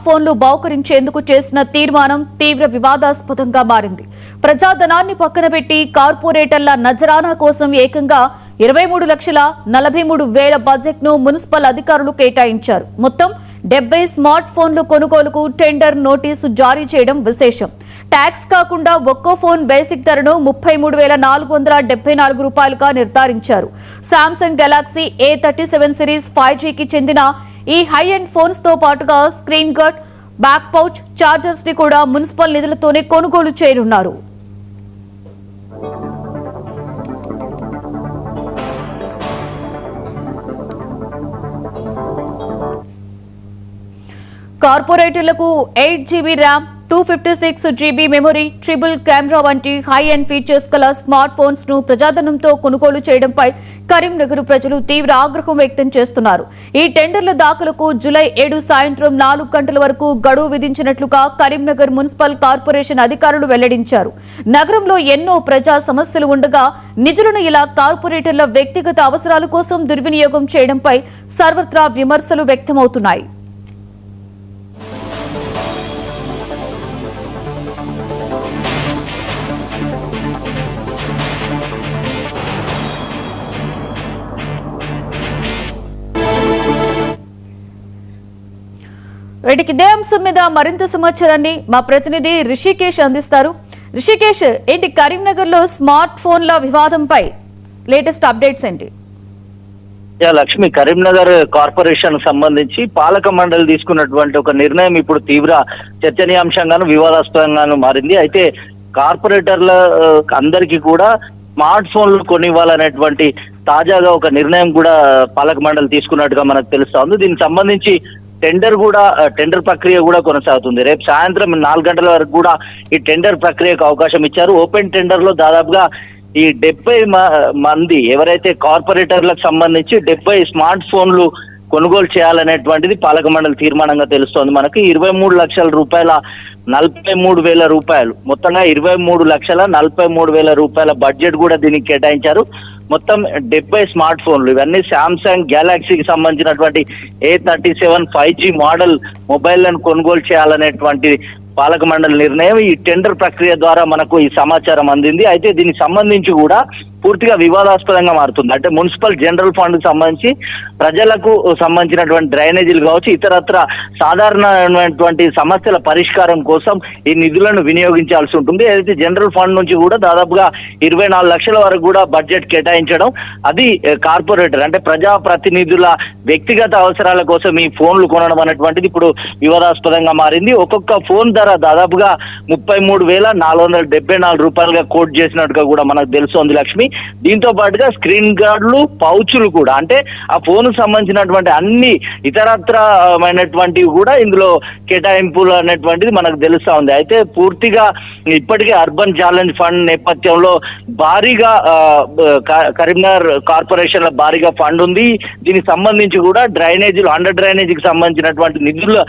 ఫోన్లు బహుకరించేందుకు చేసిన తీర్మానం తీవ్ర వివాదాస్పదంగా మారింది. ప్రజాధనాన్ని పక్కన పెట్టి కార్పొరేటర్ల నజరానా కోసం ఏకంగా 23,43,000 బడ్జెట్ ను మున్సిపల్ అధికారులు కేటాయించారు. మొత్తం 70 స్మార్ట్ ఫోన్లు కొనుగోలుకు టెండర్ నోటీసు జారీ చేయడం విశేషం. ట్యాక్స్ కాకుండా ఒక్కో ఫోన్ బేసిక్ ధరను 33,474 రూపాయలుగా నిర్ధారించారు. సామ్సంగ్ గెలాక్సీ A37 సిరీస్ 5Gకి చెందిన ఈ హై ఎండ్ ఫోన్స్ తో పాటుగా screen guard, back pouch, chargers ని కూడా మున్సిపల్ నిధులతోనే కొనుగోలు చేయనున్నారు. కార్పొరేటర్లకు 8GB RAM, 256GB memory, triple camera వంటి హై ఎండ్ ఫీచర్స్ గల స్మార్ట్ ఫోన్స్ ను ప్రజాధనంతో కొనుగోలు చేయడంపై కరీంనగర్ ప్రజలు తీవ్ర ఆగ్రహం వ్యక్తం చేస్తున్నారు. ఈ టెండర్ల దాఖలకు జూలై 7 సాయంత్రం 4 గంటల వరకు గడువు విధించినట్లుగా కరీంనగర్ మున్సిపల్ కార్పొరేషన్ అధికారులు వెల్లడించారు. నగరంలో ఎన్నో ప్రజా సమస్యలు ఉండగా నిధులను ఇలా కార్పొరేటర్ల వ్యక్తిగత అవసరాల కోసం దుర్వినియోగం చేయడంపై సర్వత్రా విమర్శలు వ్యక్తమవుతున్నాయి. ఇదే అంశం మీద మరింత సమాచారాన్ని మా ప్రతినిధి రిషికేష్ అందిస్తారు. రిషికేష్, ఏంటి కరీంనగర్ లో స్మార్ట్ ఫోన్ల వివాదంపై లేటెస్ట్ అప్డేట్స్ ఏంటి? లక్ష్మి, కరీంనగర్ కార్పొరేషన్ సంబంధించి పాలక మండలి తీసుకున్నటువంటి ఒక నిర్ణయం ఇప్పుడు తీవ్ర చర్చనీయాంశంగాను వివాదాస్పదంగాను మారింది. అయితే కార్పొరేటర్ల అందరికీ కూడా స్మార్ట్ ఫోన్లు కొనివ్వాలనేటువంటి తాజాగా ఒక నిర్ణయం కూడా పాలక మండలి తీసుకున్నట్టుగా మనకు తెలుస్తా ఉంది. దీనికి సంబంధించి టెండర్ ప్రక్రియ కూడా కొనసాగుతుంది. రేపు సాయంత్రం 4 గంటల వరకు కూడా ఈ టెండర్ ప్రక్రియకు అవకాశం ఇచ్చారు. ఓపెన్ టెండర్ లో దాదాపుగా ఈ 70 మంది ఎవరైతే కార్పొరేటర్లకు సంబంధించి 70 స్మార్ట్ ఫోన్లు కొనుగోలు చేయాలనేటువంటిది పాలక మండలి తీర్మానంగా తెలుస్తోంది. మనకి 23,43,000 రూపాయలు, మొత్తంగా 23,43,000 రూపాయల బడ్జెట్ కూడా దీనికి కేటాయించారు. మొత్తం 70 స్మార్ట్ ఫోన్లు, ఇవన్నీ సామ్సంగ్ గెలాక్సీకి సంబంధించినటువంటి A37 5G మోడల్ మొబైల్లను కొనుగోలు చేయాలనేటువంటి పాలక మండలి నిర్ణయం. ఈ టెండర్ ప్రక్రియ ద్వారా మనకు ఈ సమాచారం అందింది. అయితే దీనికి సంబంధించి కూడా పూర్తిగా వివాదాస్పదంగా మారుతుంది. అంటే మున్సిపల్ జనరల్ ఫండ్ సంబంధించి ప్రజలకు సంబంధించినటువంటి డ్రైనేజీలు కావచ్చు, ఇతరత్ర సాధారణమైనటువంటి సమస్యల పరిష్కారం కోసం ఈ నిధులను వినియోగించాల్సి ఉంటుంది. ఏదైతే జనరల్ ఫండ్ నుంచి కూడా దాదాపుగా 24 లక్షల వరకు కూడా బడ్జెట్ కేటాయించడం, అది కార్పొరేటర్ అంటే ప్రజాప్రతినిధుల వ్యక్తిగత అవసరాల కోసం ఈ ఫోన్లు కొనడం అనేటువంటిది ఇప్పుడు వివాదాస్పదంగా మారింది. ఒక్కొక్క ఫోన్ ధర దాదాపుగా 33,474 రూపాయలుగా కోట్ చేసినట్టుగా కూడా మనకు తెలుస్తోంది లక్ష్మి. దీంతో పాటుగా స్క్రీన్ గార్డులు, పౌచులు కూడా, అంటే ఆ ఫోన్ సంబంధించినటువంటి అన్ని ఇతరత్రమైనటువంటివి కూడా ఇందులో కేటాయింపులు అనేటువంటిది మనకు తెలుస్తా ఉంది. అయితే పూర్తిగా ఇప్పటికే అర్బన్ ఛాలెంజ్ ఫండ్ నేపథ్యంలో భారీగా కరీంనగర్ కార్పొరేషన్ లో భారీగా ఫండ్ ఉంది. దీనికి సంబంధించి కూడా డ్రైనేజీలు, అండర్ డ్రైనేజీకి సంబంధించినటువంటి నిధులు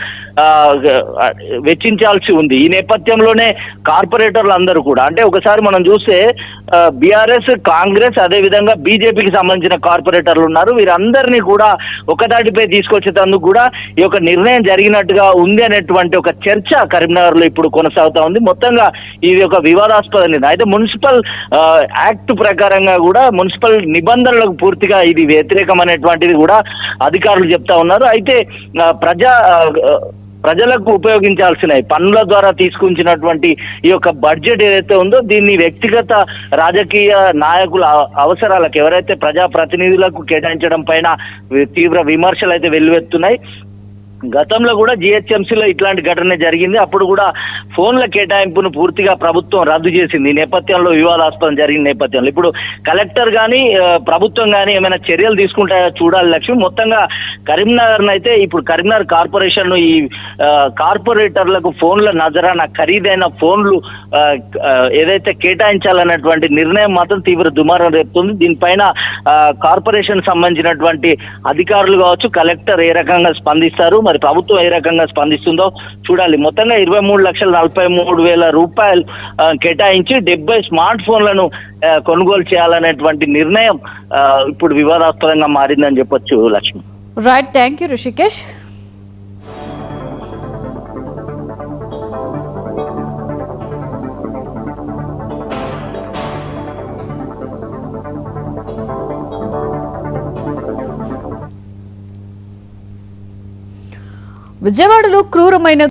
వెచ్చించాల్సి ఉంది. ఈ నేపథ్యంలోనే కార్పొరేటర్లు అందరూ కూడా, అంటే ఒకసారి మనం చూస్తే బీఆర్ఎస్, కాంగ్రెస్, అదే విధంగా బీజేపీకి సంబంధించిన కార్పొరేటర్లు ఉన్నారు. వీరందరినీ కూడా ఒకదాటిపై తీసుకొచ్చేందుకు కూడా ఈ యొక్క నిర్ణయం జరిగినట్టుగా ఉంది అనేటువంటి ఒక చర్చ కరీంనగర్ లో ఇప్పుడు కొనసాగుతా ఉంది. మొత్తంగా ఇది ఒక వివాదాస్పద నిర్ణయం. అయితే మున్సిపల్ యాక్ట్ ప్రకారంగా కూడా మున్సిపల్ నిబంధనలకు పూర్తిగా ఇది వ్యతిరేకం అనేటువంటిది కూడా అధికారులు చెప్తా ఉన్నారు. అయితే ప్రజలకు ఉపయోగించాల్సిన పన్నుల ద్వారా తీసుకుంటున్నటువంటి ఈ యొక్క బడ్జెట్ ఏదైతే ఉందో దీన్ని వ్యక్తిగత రాజకీయ నాయకుల అవసరాలకు, ఎవరైతే ప్రజాప్రతినిధులకు కేటాయించడం పైన తీవ్ర విమర్శలు అయితే వెల్లువెత్తున్నాయి. గతంలో కూడా జిహెచ్ఎంసీలో ఇట్లాంటి ఘటన జరిగింది. అప్పుడు కూడా ఫోన్ల కేటాయింపును పూర్తిగా ప్రభుత్వం రద్దు చేసింది. ఈ నేపథ్యంలో వివాదాస్పదం జరిగిన నేపథ్యంలో ఇప్పుడు కలెక్టర్ కానీ ప్రభుత్వం కానీ ఏమైనా చర్యలు తీసుకుంటాయో చూడాలి లక్ష్మి. మొత్తంగా కరీంనగర్ అయితే ఇప్పుడు కరీంనగర్ కార్పొరేషన్ ఈ కార్పొరేటర్లకు ఫోన్ల నజరానా, ఖరీదైన ఫోన్లు ఏదైతే కేటాయించాలన్నటువంటి నిర్ణయం మాత్రం తీవ్ర దుమారం రేపుతుంది. దీనిపైన కార్పొరేషన్ సంబంధించినటువంటి అధికారులు కావచ్చు, కలెక్టర్ ఏ రకంగా స్పందిస్తారు, మరి ప్రభుత్వం ఏ రకంగా స్పందిస్తుందో చూడాలి. మొత్తంగా 23,43,000 రూపాయలు కేటాయించి 70 స్మార్ట్ ఫోన్లను కొనుగోలు చేయాలనేటువంటి నిర్ణయం ఇప్పుడు వివాదాస్పదంగా మారిందని చెప్పొచ్చు Lakshmi. Right, thank you Rishikesh. విజయవాడలో క్రూరమైన